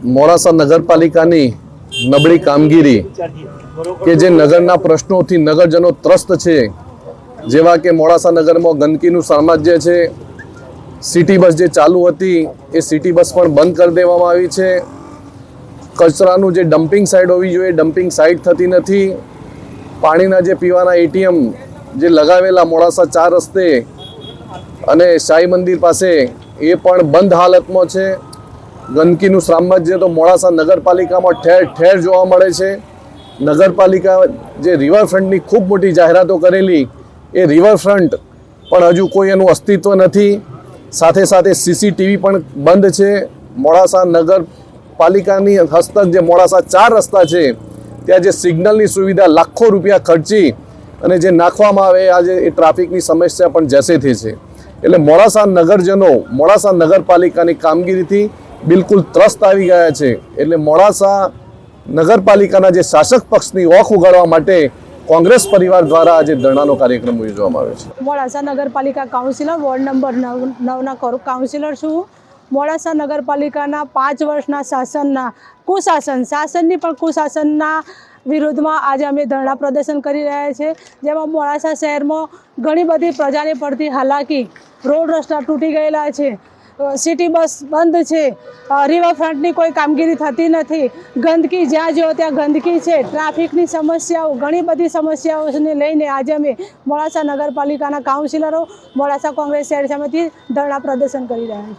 મોડાસા નગરપાલિકાની નબળી કામગીરી કે જે નગરના પ્રશ્નોથી નગરજનો ત્રસ્ત છે, જેવા કે મોડાસા નગરમાં ગંદકીનું સામ્રાજ્ય છે, સિટી બસ જે ચાલુ હતી એ સિટી બસ પણ બંધ કરી દેવામાં આવી છે, કચરાનું જે ડમ્પિંગ સાઇટ હોવી જોઈએ ડમ્પિંગ સાઇટ થતી નથી, પાણીના જે પીવાના એટીએમ જે લગાવેલા મોડાસા 4 રસ્તે અને શાહી મંદિર પાસે એ પણ બંધ હાલતમાં છે। ગંદકીનું સામ્રાજ્ય તો મોડાસા નગરપાલિકામાં ઠેર ઠેર જોવા મળે છે। નગરપાલિકા જે રિવરફ્રન્ટની ખૂબ મોટી જાહેરાતો કરેલી એ રિવરફ્રન્ટ પણ હજુ કોઈ એનું અસ્તિત્વ નથી। સાથે સાથે સીસીટીવી પણ બંધ છે। મોડાસા નગરપાલિકાની હસ્તક જે મોડાસા 4 રસ્તા છે ત્યાં જે સિગ્નલની સુવિધા લાખો રૂપિયા ખર્ચી અને જે નાખવામાં આવે આજે એ ટ્રાફિકની સમસ્યા પણ જસેથી છે। એટલે મોડાસા નગરજનો મોડાસા નગરપાલિકાની કામગીરીથી બિલકુલ ત્રસ્ત આવી ગયા છે। એટલે મોડાસા નગરપાલિકાના જે શાસક પક્ષની ઓખ ઉગાડવા માટે કોંગ્રેસ પરિવાર દ્વારા આજે ધરણાનો કાર્યક્રમ યોજવામાં આવ્યો છે। મોડાસા નગરપાલિકા કાઉન્સિલર વોર્ડ નંબર 9 ના કાઉન્સિલર છું। મોડાસા નગરપાલિકાના 5 વર્ષના શાસનની પણ કુશાસનના વિરોધમાં આજે અમે ધરણા પ્રદર્શન કરી રહ્યા છીએ, જેમાં મોડાસા શહેરમાં ઘણી બધી પ્રજાને પડતી હાલાકી, રોડ રસ્તા તૂટી ગયેલા છે, સિટી બસ બંધ છે, રિવરફ્રન્ટની કોઈ કામગીરી થતી નથી, ગંદકી જ્યાં જુઓ ત્યાં ગંદકી છે, ટ્રાફિકની સમસ્યાઓ, ઘણી બધી સમસ્યાઓને લઈને આજે અમે મોડાસા નગરપાલિકાના કાઉન્સિલરો મોડાસા કોંગ્રેસ શહેર સમિતિ ધરણા પ્રદર્શન કરી રહ્યા છીએ।